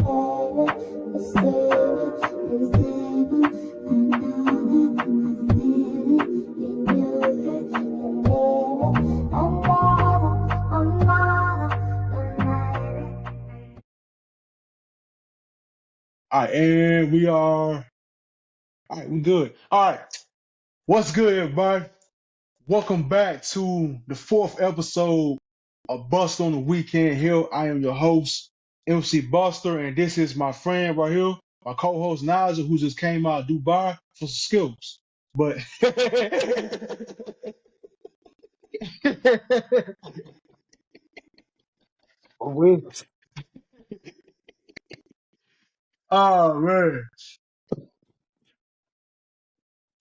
All right, and we are. All right, we good. All right, what's good, everybody? Welcome back to the fourth episode of Bust on the Weekend Here. I am your host, MC Buster, and this is my friend right here, my co-host Nigel, who just came out of Dubai for some skills. But We oh man,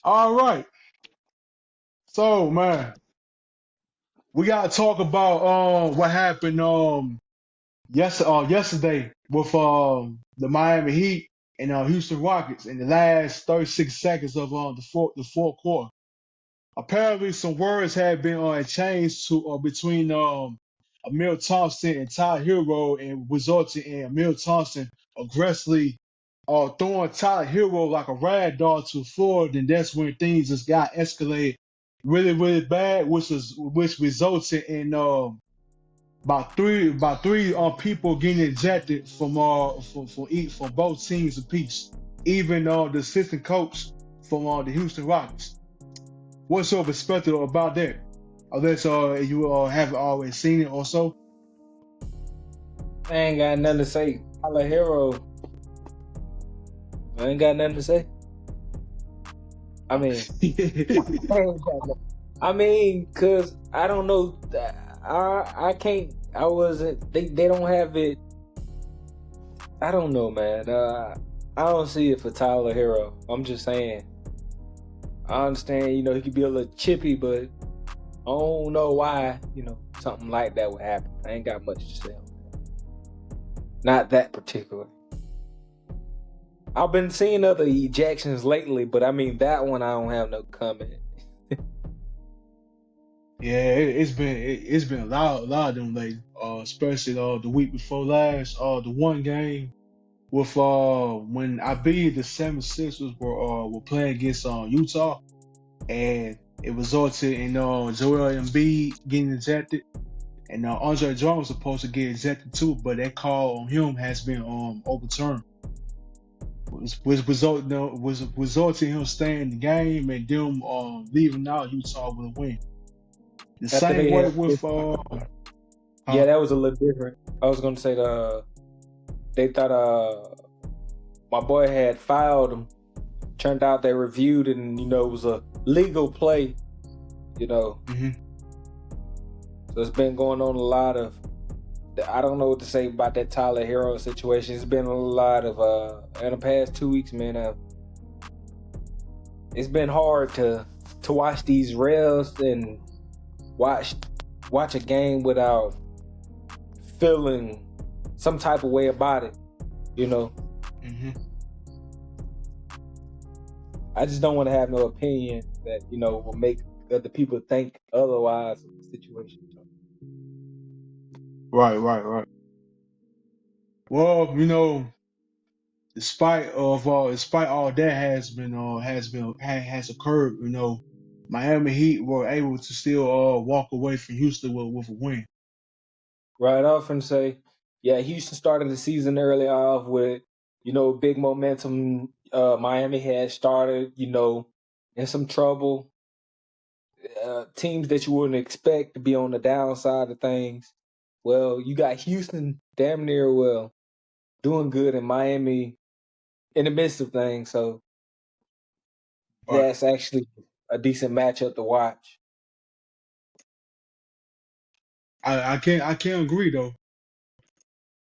all right. So man, we gotta talk about what happened yesterday with the Miami Heat and Houston Rockets in the last 36 seconds of the fourth quarter. Apparently, some words had been exchanged to between Amir Thompson and Tyler Hero, and resulted in Amir Thompson aggressively throwing Tyler Hero like a rag doll to the floor. Then that's when things just got escalated really, really bad, which resulted in about three people getting ejected from both teams apiece. Even the assistant coach from the Houston Rockets. What's your perspective about that? Unless you have always seen it also. ain't got nothing to say. Tyler Hero, I ain't got nothing to say. I mean, cause I don't know. I can't. I wasn't. They don't have it. I don't know, man. I don't see it for Tyler Hero. I'm just saying. I understand. He could be a little chippy, but I don't know why. Something like that would happen. I ain't got much to say on that. Not that particular. I've been seeing other ejections lately, but I mean that one I don't have no comment. Yeah, it's been a lot of them lately. Especially the week before last. The one game with when I believe the 76ers were playing against Utah, and it resulted in Joel Embiid getting ejected, and Andre Drummond was supposed to get ejected too, but that call on him has been overturned. Was resulting in him staying in the game and them leaving out Utah with a win. The After same they way had, with yeah, huh? that was a little different. I was gonna say they thought my boy had filed him. Turned out they reviewed it, and it was a legal play. hmm So it's been going on a lot of. I don't know what to say about that Tyler Hero situation. It's been a lot of in the past 2 weeks, man. It's been hard to watch these rails and watch a game without feeling some type of way about it. hmm I just don't want to have no opinion that will make other people think otherwise of the situation. Right. Well, despite all that has occurred, Miami Heat were able to still walk away from Houston with a win. Right off and say, yeah, Houston started the season early off with big momentum. Miami had started in some trouble. Teams that you wouldn't expect to be on the downside of things. Well, you got Houston damn near doing good, in Miami in the midst of things. So Right. that's actually a decent matchup to watch. I can't agree though.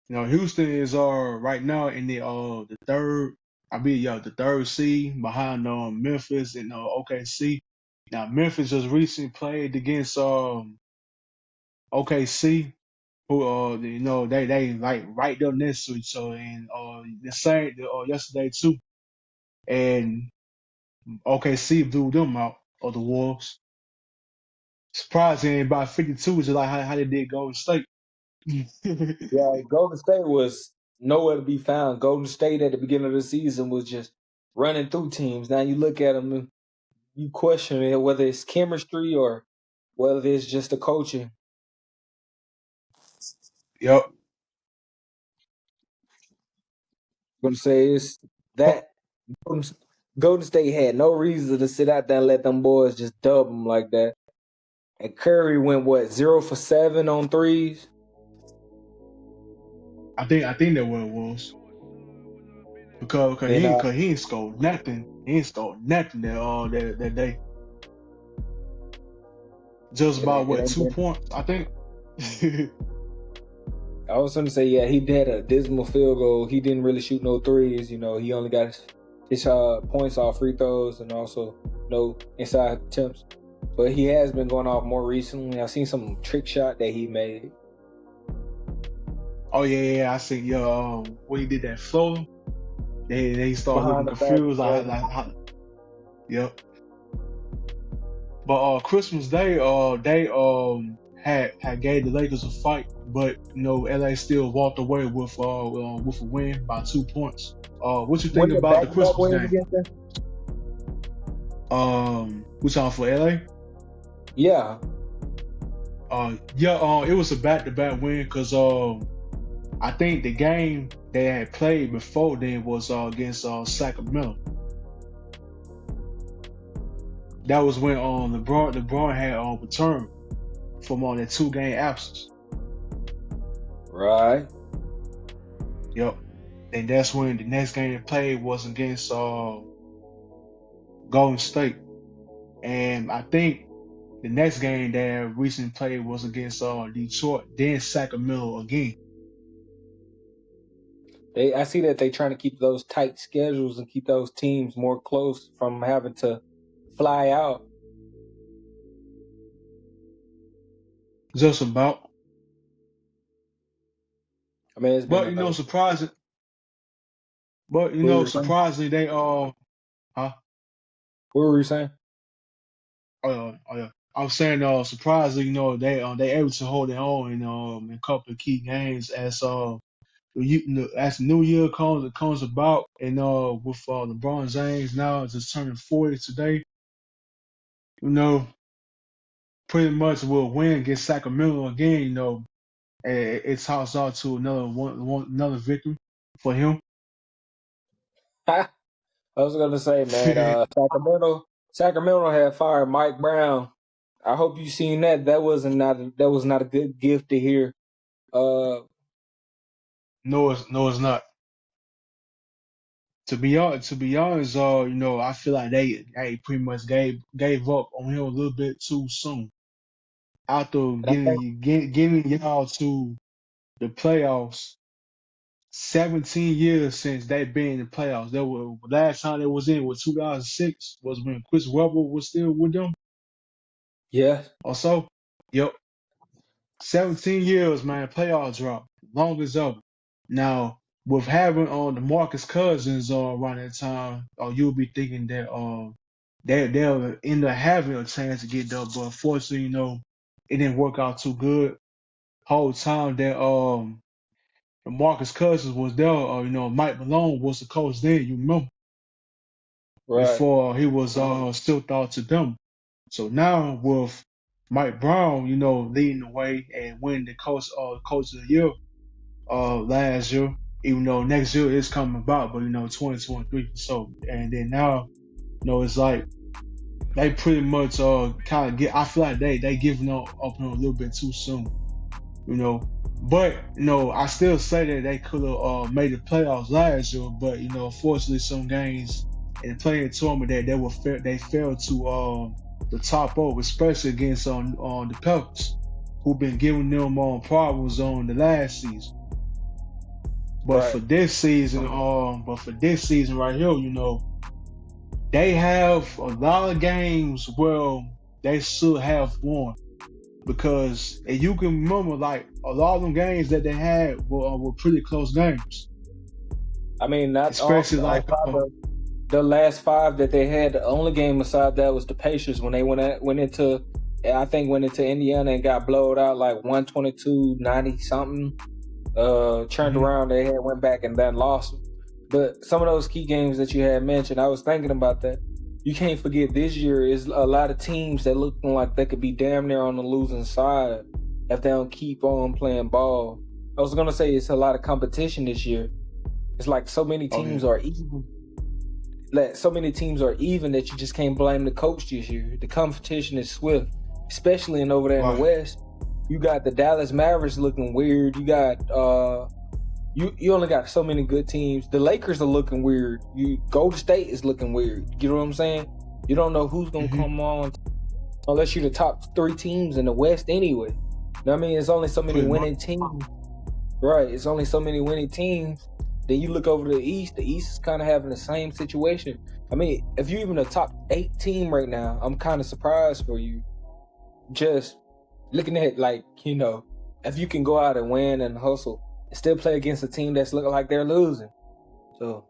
Houston is right now in the third, the third seed behind Memphis and OKC. Now Memphis just recently played against OKC, who they like right there next to each other, and the same yesterday too, and OKC blew them out of the Wolves. Surprising about 52 is like how they did Golden State. Yeah, Golden State was nowhere to be found. Golden State at the beginning of the season was just running through teams. Now you look at them and you question it, whether it's chemistry or whether it's just the coaching. Yep. I'm going to say it's But that Golden State had no reason to sit out there and let them boys just dub them like that. And Curry went, 0 for 7 on threes? I think that what it was. Because Then he ain't scored nothing. He ain't scored nothing that day. Just about it ain't 2 been. points, I think. I was going to say, yeah, he had a dismal field goal. He didn't really shoot no threes. You know, he only got his points off free throws and also no inside attempts. But he has been going off more recently. I've seen some trick shot that he made. Oh yeah, I seen when he did that flow, they start Behind looking the back, confused yeah. Yep. But Christmas Day, they had gave the Lakers a fight, but LA still walked away with a win by 2 points. What you think Wasn't it about the back-to-back Christmas wins game? against them? Which on for LA? Yeah. It was a back-to-back win because I think the game they had played before then was against Sacramento. That was when LeBron had returned from on that 2-game absence. Right. Yep. And that's when the next game they played was against Golden State. And I think the next game they recently played was against Detroit, then Sacramento again. I see that they trying to keep those tight schedules and keep those teams more close from having to fly out. Just about. I mean, it's been. But surprising. But surprisingly, they What were you saying? Oh yeah. I was saying surprisingly, they able to hold their own in a couple of key games as as New Year comes about, and with LeBron James now just turning 40 today, pretty much will win against Sacramento again. It tops out to another victory for him. I was gonna say, man, Sacramento had fired Mike Brown. I hope you seen that. That was not a good gift to hear. No, it's not. To be honest, I feel like they pretty much gave up on him a little bit too soon. After And I think, getting y'all to the playoffs, 17 years since they've been in the playoffs. They were last time they was in was 2006 was when Chris Webber was still with them yeah, or so. Yep, 17 years, man. Playoff drop, long as ever. Now with having on the Marcus Cousins around that time, you'll be thinking that they'll end up having a chance to get there, but unfortunately, it didn't work out too good. Whole time that Marcus Cousins was there, Mike Malone was the coach then, you remember, right. before he was still thought to them. So now with Mike Brown, leading the way and winning the coach of the year last year, even though next year is coming about, but 2023 so. And then now, it's like they pretty much kind of I feel like they giving up on a little bit too soon. But I still say that they could have made the playoffs last year. But unfortunately, some games in the playing tournament that they failed to top over, especially against on the Pelicans, who've been giving them problems on the last season. But Right. for this season, right here, they have a lot of games where they should have won. Because and you can remember, like a lot of them games that they had were pretty close games. I mean, not Especially all, the last 5 that they had. The only game aside that was the Pacers when they went into Indiana and got blowed out like 122-90 something. turned around, they had went back and then lost them. But some of those key games that you had mentioned, I was thinking about that. You can't forget this year is a lot of teams that looking like they could be damn near on the losing side if they don't keep on playing ball. I was gonna say it's a lot of competition this year. It's like so many teams are even. Like so many teams are even that you just can't blame the coach this year. The competition is swift, especially over there in the West. You got the Dallas Mavericks looking weird. You got you only got so many good teams. The Lakers are looking weird. Golden State is looking weird. You know what I'm saying? You don't know who's gonna come on unless you're the top 3 teams in the West anyway. You know what I mean? It's only so many winning teams. Right. It's only so many winning teams. Then you look over to the East is kind of having the same situation. I mean, if you're even a top 8 team right now, I'm kind of surprised for you. Just looking at, like, you know, if you can go out and win and hustle and still play against a team that's looking like they're losing. So,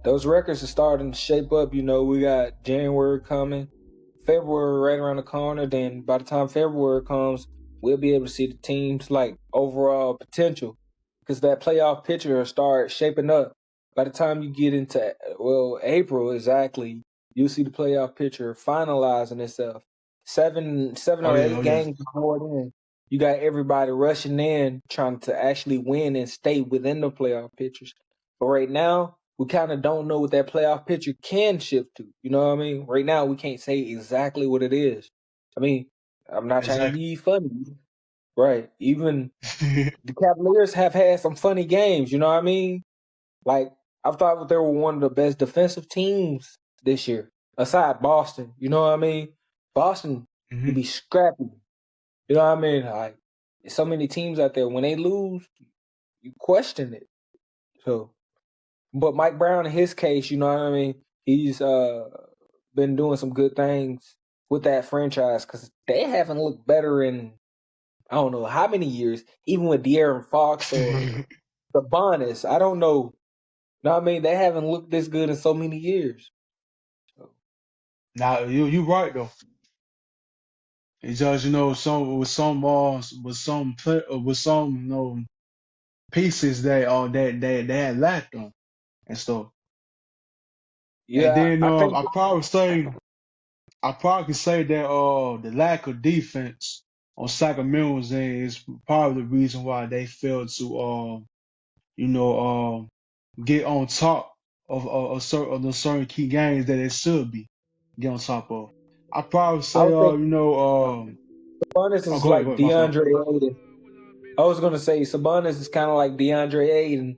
those records are starting to shape up. You know, we got January coming, February right around the corner. Then by the time February comes, we'll be able to see the team's, like, overall potential. Because that playoff picture will start shaping up. By the time you get into, April exactly, you'll see the playoff picture finalizing itself. 7 or 8 games before then, you got everybody rushing in, trying to actually win and stay within the playoff pictures. But right now, we kind of don't know what that playoff picture can shift to. You know what I mean? Right now, we can't say exactly what it is. I mean, I'm not trying to be funny. Right. Even the Cavaliers have had some funny games, you know what I mean? Like, I thought they were one of the best defensive teams this year, aside Boston, you know what I mean? Boston can be scrappy, you know what I mean? Like, there's so many teams out there, when they lose, you question it. So, but Mike Brown, in his case, you know what I mean? He's been doing some good things with that franchise because they haven't looked better in I don't know how many years, even with De'Aaron Fox or Sabonis. I don't know. You know what I mean? They haven't looked this good in so many years. So. Now you right though. It's just, you know, some you know, pieces that had lacked on and stuff. Yeah, And then I think I probably could say that the lack of defense on Sacramento's end is probably the reason why they failed to you know get on top of certain key games that they should be get on top of. I probably I say would think you know Sabonis is go like ahead, my fault. DeAndre Ayton. I was gonna say Sabonis is kind of like DeAndre Ayton.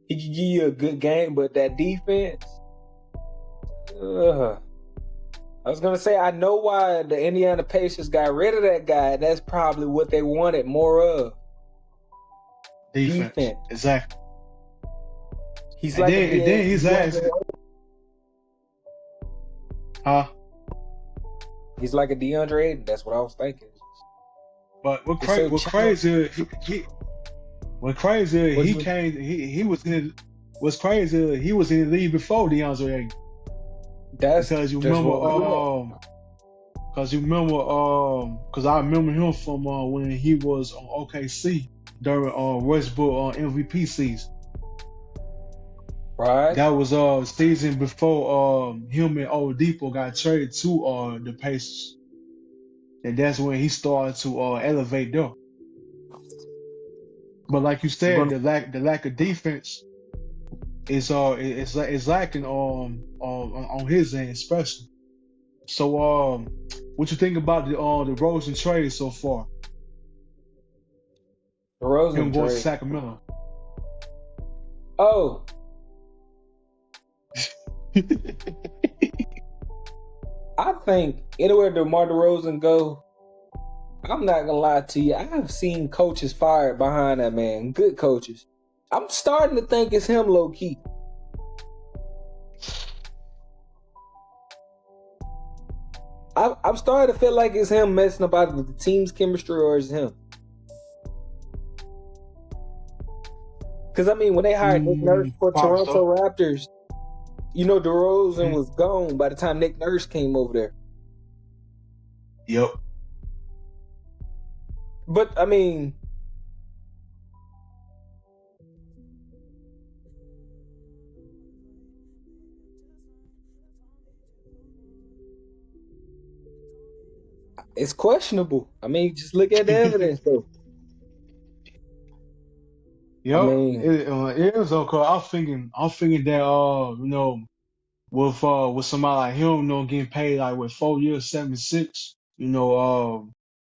He can give you a good game, but that defense. I was gonna say I know why the Indiana Pacers got rid of that guy. That's probably what they wanted more of. Defense. Exactly. He's and like then he's asking, huh? He's like a DeAndre Ayton. That's what I was thinking. But what crazy he came he was in what's crazy he was in the league before DeAndre Ayton. That's because I remember him from when he was on OKC during Westbrook MVP season. Right. That was season before him and Oladipo got traded to the Pacers. And that's when he started to elevate them. But like you said, the lack of defense is lacking on his end especially. So what you think about the Rosen trade so far? The Rosen him going trade. to Sacramento. Oh. I think anywhere DeMar DeRozan go, I'm not gonna lie to you, I have seen coaches fired behind that man. Good coaches. I'm starting to think it's him low key. I'm starting to feel like it's him messing up either the team's chemistry or it's him. Because I mean, when they hired Nick Nurse for Toronto Raptors, you know DeRozan was gone by the time Nick Nurse came over there. Yep. But I mean, It's questionable. I mean, just look at the evidence, though. I Yep, mean, it is okay. I'm thinking that with somebody like him, getting paid like with 4 years, 76,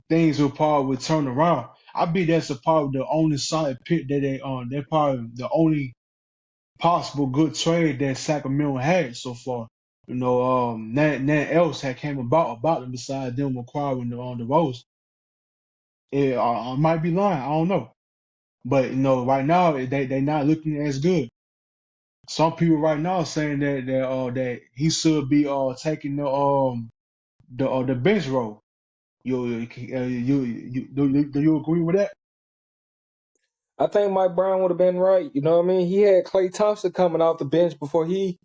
things will probably turn around. I bet that's a probably the only solid pick that they're probably the only possible good trade that Sacramento had so far. Nothing else had came about them besides them acquiring the Rose. I might be lying, I don't know, but right now they not looking as good. Some people right now are saying that he should be taking the bench role. Do you agree with that? I think Mike Brown would have been right. You know what I mean? He had Klay Thompson coming off the bench before he,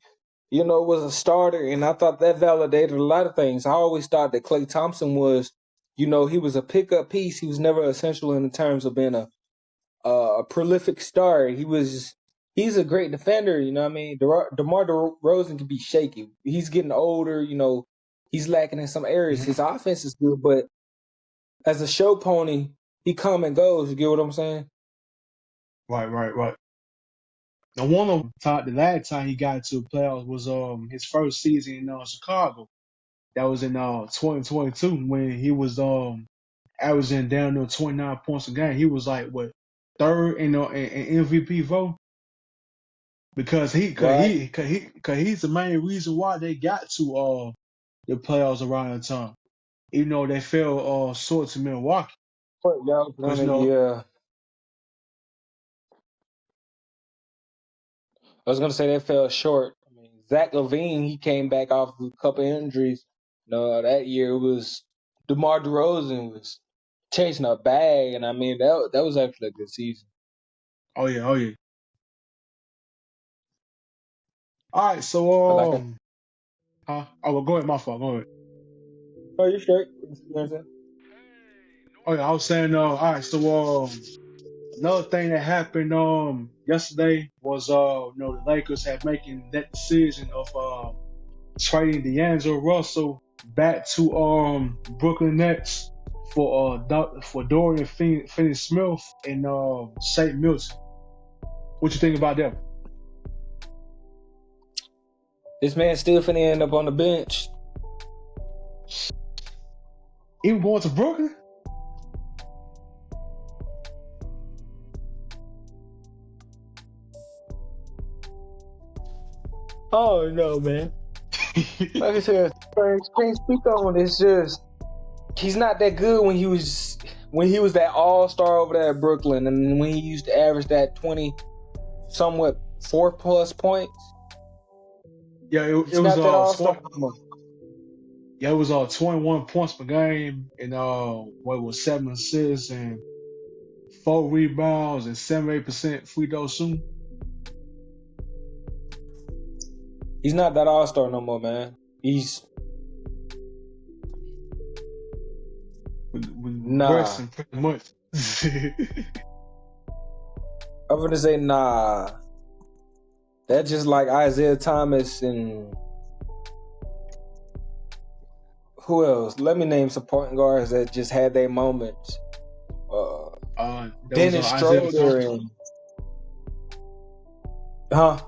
was a starter, and I thought that validated a lot of things. I always thought that Klay Thompson was, he was a pickup piece. He was never essential in terms of being a prolific star. He's a great defender. You know what I mean? DeMar DeRozan can be shaky. He's getting older. He's lacking in some areas. Hmm. His offense is good, but as a show pony, he come and goes. You get what I'm saying? Right, right, right. Now one of the last time he got to the playoffs was his first season in Chicago. That was in 2022 when he was averaging down to 29 points a game. He was like what third in MVP vote because he cause Right. he cause he cause he's the main reason why they got to the playoffs around the time. Even though they fell short to Milwaukee. But yeah, Because yeah. I was gonna say they fell short. I mean, Zach LaVine, he came back off a couple injuries. That year it was DeMar DeRozan was chasing a bag, and I mean that was actually a good season. oh yeah, oh yeah. All right, But so oh well, go ahead, my fault, go ahead. oh, you're straight. You know what I'm saying? Oh yeah, I was saying all right, so another thing that happened yesterday was the Lakers had making that decision of trading D'Angelo Russell back to Brooklyn Nets for Dorian Finney-Smith and Shake Milton. What you think about them? This man still finna end up on the bench. Even going to Brooklyn? Oh no, man. Like I said, can't speak on it. It's just he's not that good when he was that all-star over there at Brooklyn, and when he used to average that 20 somewhat 4+ points. Yeah, it He's was not that all-star 20, anymore. yeah, it was 21 points per game and what was 7 assists and 4 rebounds and 78% free throw shooting. He's not that all-star no more, man. He's We nah. regressing pretty much. I'm gonna say nah. That's just like Isaiah Thomas and who else? Let me name some point guards that just had their moments. That was Dennis Isaiah Schroeder Thomas. and huh?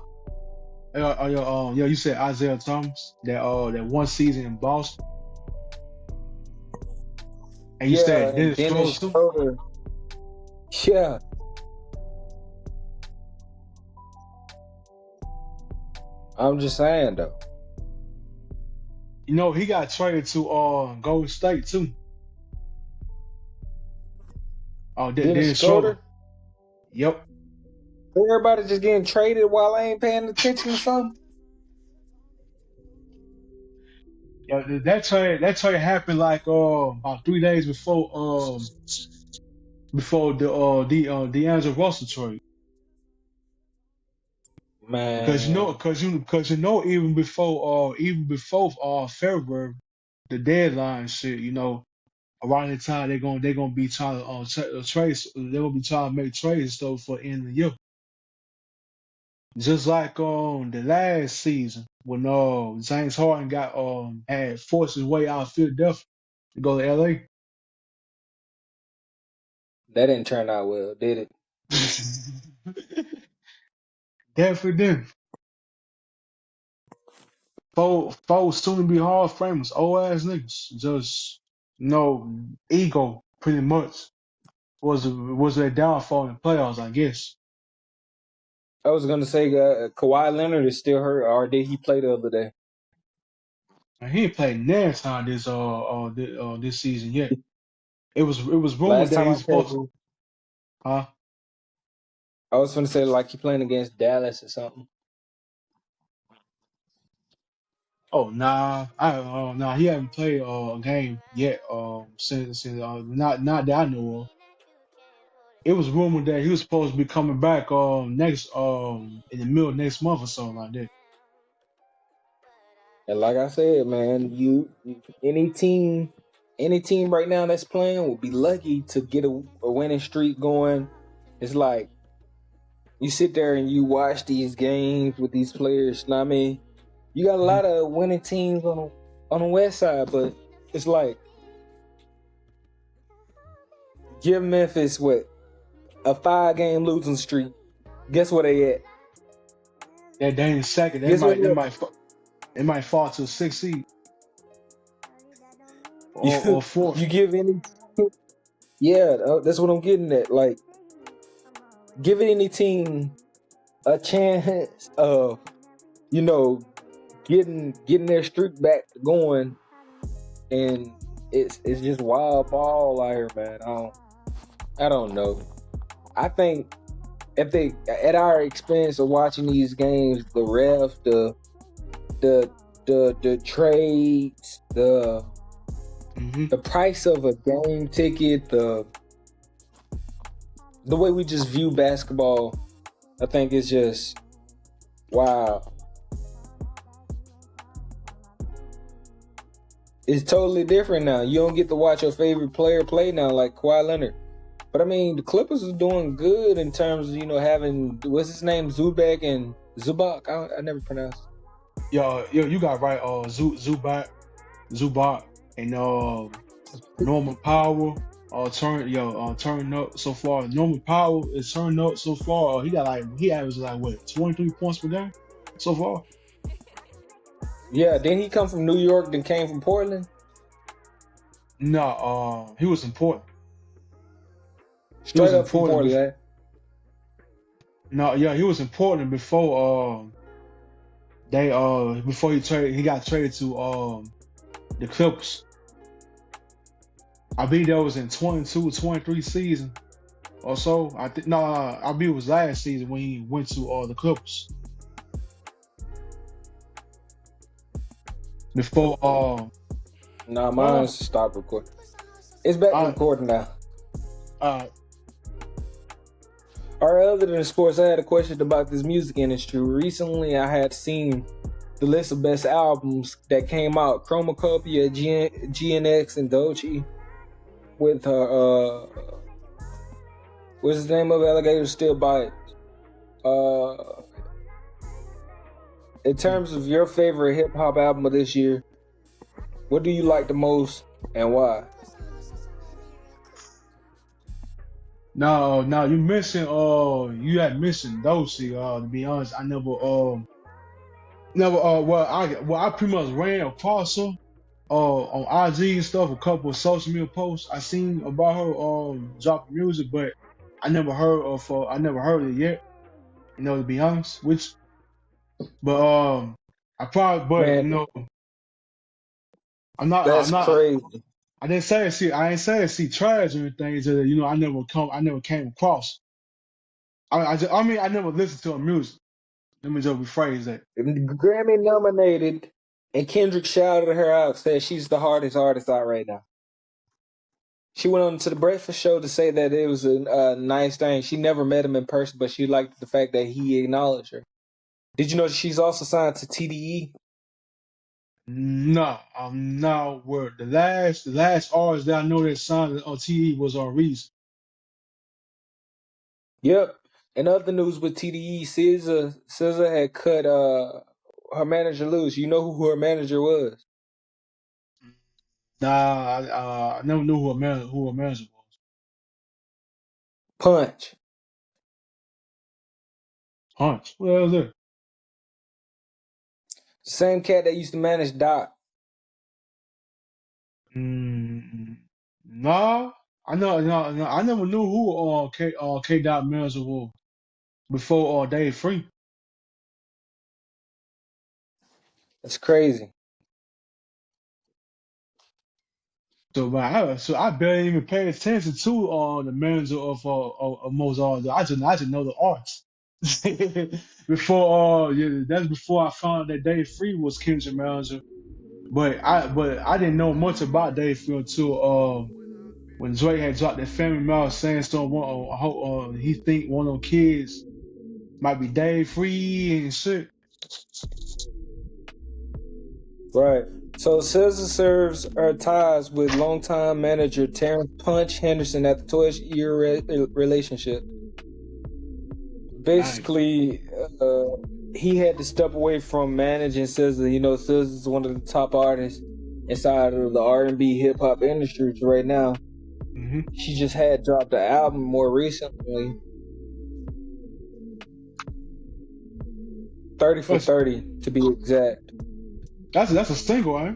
Yeah, you said Isaiah Thomas that one season in Boston, and you Yeah, said and Dennis Dennis Schroeder too. Schroeder. Yeah, I'm just saying though. He got traded to Golden State too. Oh, Dennis Dennis Schroeder. Schroeder. Yep. Everybody just getting traded while I ain't paying attention to something. Yeah, that trade happened like about 3 days before the D'Angelo Russell trade. Because Man, even before February, the deadline shit, around the time they're gonna be trying to trade, they're gonna be trying to make trades and stuff for the end of the year. Just like the last season when James Harden got had forced his way out of Philadelphia. to go to LA. That didn't turn out well, did it? Definitely did. Four soon to be Hall of Famers, old ass niggas. Just ego pretty much was their downfall in the playoffs, I guess. I was gonna say Kawhi Leonard is still hurt, or did he play the other day? And he ain't played next time this season yet. It was rumored Last that time I he's checked, supposed to, huh? I was gonna say like he playing against Dallas or something. Oh nah, he hasn't played a game yet. Since not that I know of. It was rumored that he was supposed to be coming back next in the middle of next month or something like that. And like I said, man, any team right now that's playing will be lucky to get a winning streak going. It's like you sit there and you watch these games with these players. You know what I mean, you got a Mhm. lot of winning teams on the West Side, but it's like give Memphis what a 5-game losing streak. Guess where they at? That Daniel second, Guess where they might fall to a 6 seed or you fourth. you give any? Yeah, that's what I'm getting at. Like giving any team a chance of getting their streak back going, and it's just wild ball out here, man. I don't know. I think at our experience of watching these games, the ref, the trades, Hmm. the price of a game ticket, the way we just view basketball, I think it's just wow. It's totally different now. You don't get to watch your favorite player play now, like Kawhi Leonard. But I mean, the Clippers are doing good in terms of having what's his name, Zubac. I never pronounced. Yo, you got right. Zubac, and Norman Powell. Turning up so far. Norman Powell is turning up so far. He averages like what 23 points per game so far. Yeah, didn't he come from New York, then came from Portland? No, he was important. He was Straight up from important. Portland. No, yeah, he was important before before he got traded to the Clippers. I believe that was in 22-23 season or so. I think no, I believe it was last season when he went to the Clippers. Before Nah, well, mine's stopped recording. It's back I recording now. uh All right, other than sports, I had a question about this music industry. Recently, I had seen the list of best albums that came out: Chromacopia, GNX, and Doechii. With what's the name of Alligator Still Bite? In terms of your favorite hip hop album of this year, what do you like the most and why? no, you had missing Dosey. To be honest, I never I pretty much ran across her on IG and stuff, a couple of social media posts I seen about her dropping music, but I never heard it yet, to be honest. But I probably but Man, I'm that's not crazy. I ain't saying see trash or anything, it's just that, I never came across. I mean I never listened to her music. Let me just rephrase that. Grammy nominated, and Kendrick shouted her out, said she's the hardest artist out right now. She went on to the Breakfast Show to say that it was a nice thing. She never met him in person, but she liked the fact that he acknowledged her. Did you know she's also signed to TDE? No, I'm not word. The last artist that I know that signed on TE was on Reese. Yep. In other news with TDE, SZA had cut her manager loose. You know who her manager was? Nah, I never knew who a manager was. Punch. Hunch. What else is it? Same cat that used to manage Doc. Mm, nah, I know, no, no, I never knew who K Dot manager was before Dave Free. That's crazy. So, so I barely even pay attention to the manager of Mozart. I just know the arts. Before yeah, that's before I found out that Dave Free was Kendrick manager. But I didn't know much about Dave Free until when Drake had dropped that Family Matters saying he think one of them kids might be Dave Free and shit. Right. So Scissor serves are ties with longtime manager Terrence Punch Henderson at the 12-year relationship. Dang. Basically, he had to step away from managing Scissor. You know, Scissor is one of the top artists inside of the R&B hip hop industry right now. Hmm. She just had dropped an album more recently, 30 for That's 30 to be exact. that's a single, eh?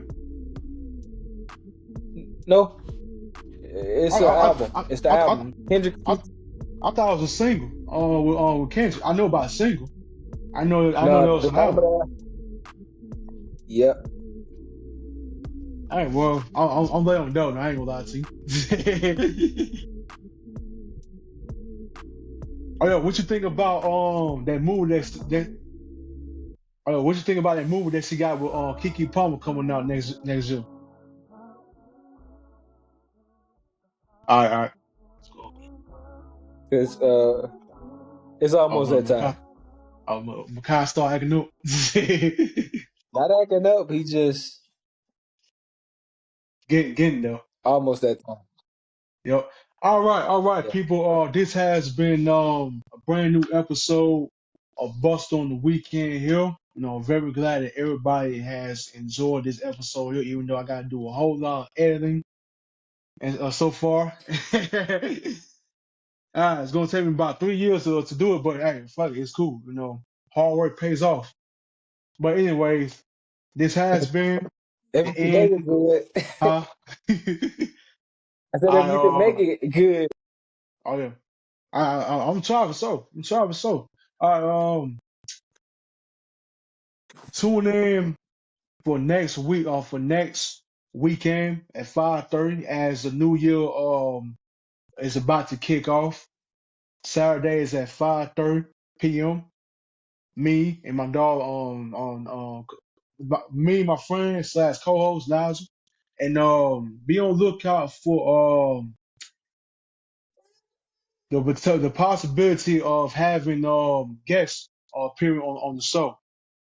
No, it's I an I album. I It's the I, I, album. Kendrick. I, I thought it was a single. With Kendrick. I know about a single. I know No, there was the an name of album. the. Yep. Hey, well, I'm laying on down. I ain't gonna lie to you. Oh yeah, what you think about that movie that what you think about that movie that she got with Kiki Palmer coming out next year? All right. Let's go. It's Oh almost no, that time. Makai start acting up. Not acting up. He just Getting though. almost that time. Yep. All right, Yeah. people. This has been a brand new episode of Bust on the Weekend here. Very glad that everybody has enjoyed this episode here, even though I got to do a whole lot of editing and so far. It's gonna take me about 3 years to do it, but hey, fuck it, it's cool. Hard work pays off. But anyways, this has been If the you can make end. it good. Huh? I said if I you can make it good. oh yeah. I'm trying so. I'm trying so. All right, tune in for next week or for next weekend at 5:30 as the new year is about to kick off. Saturday is at 5:30 p.m. Me and my dog me and my friend slash co-host Nigel, and be on lookout for the possibility of having guests appearing on the show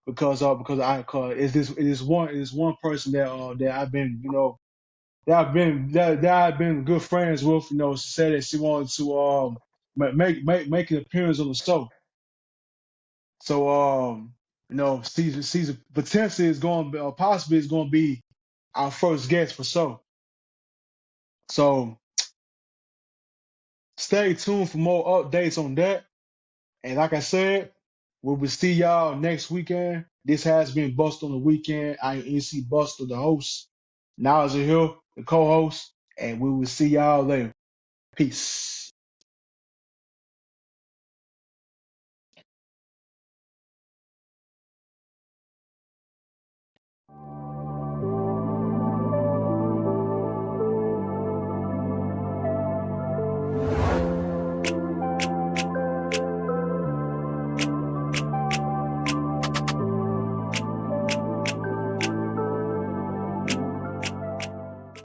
because it is one person that I've been that I've been good friends with. She said that she wanted to make an appearance on the show. So she's potentially is going possibly is going to be our first guest for sure. So stay tuned for more updates on that. And like I said, we will see y'all next weekend. This has been Bust on the Weekend. I am NC Buster, the host. Now is here, the co-host, and we will see y'all later. Peace.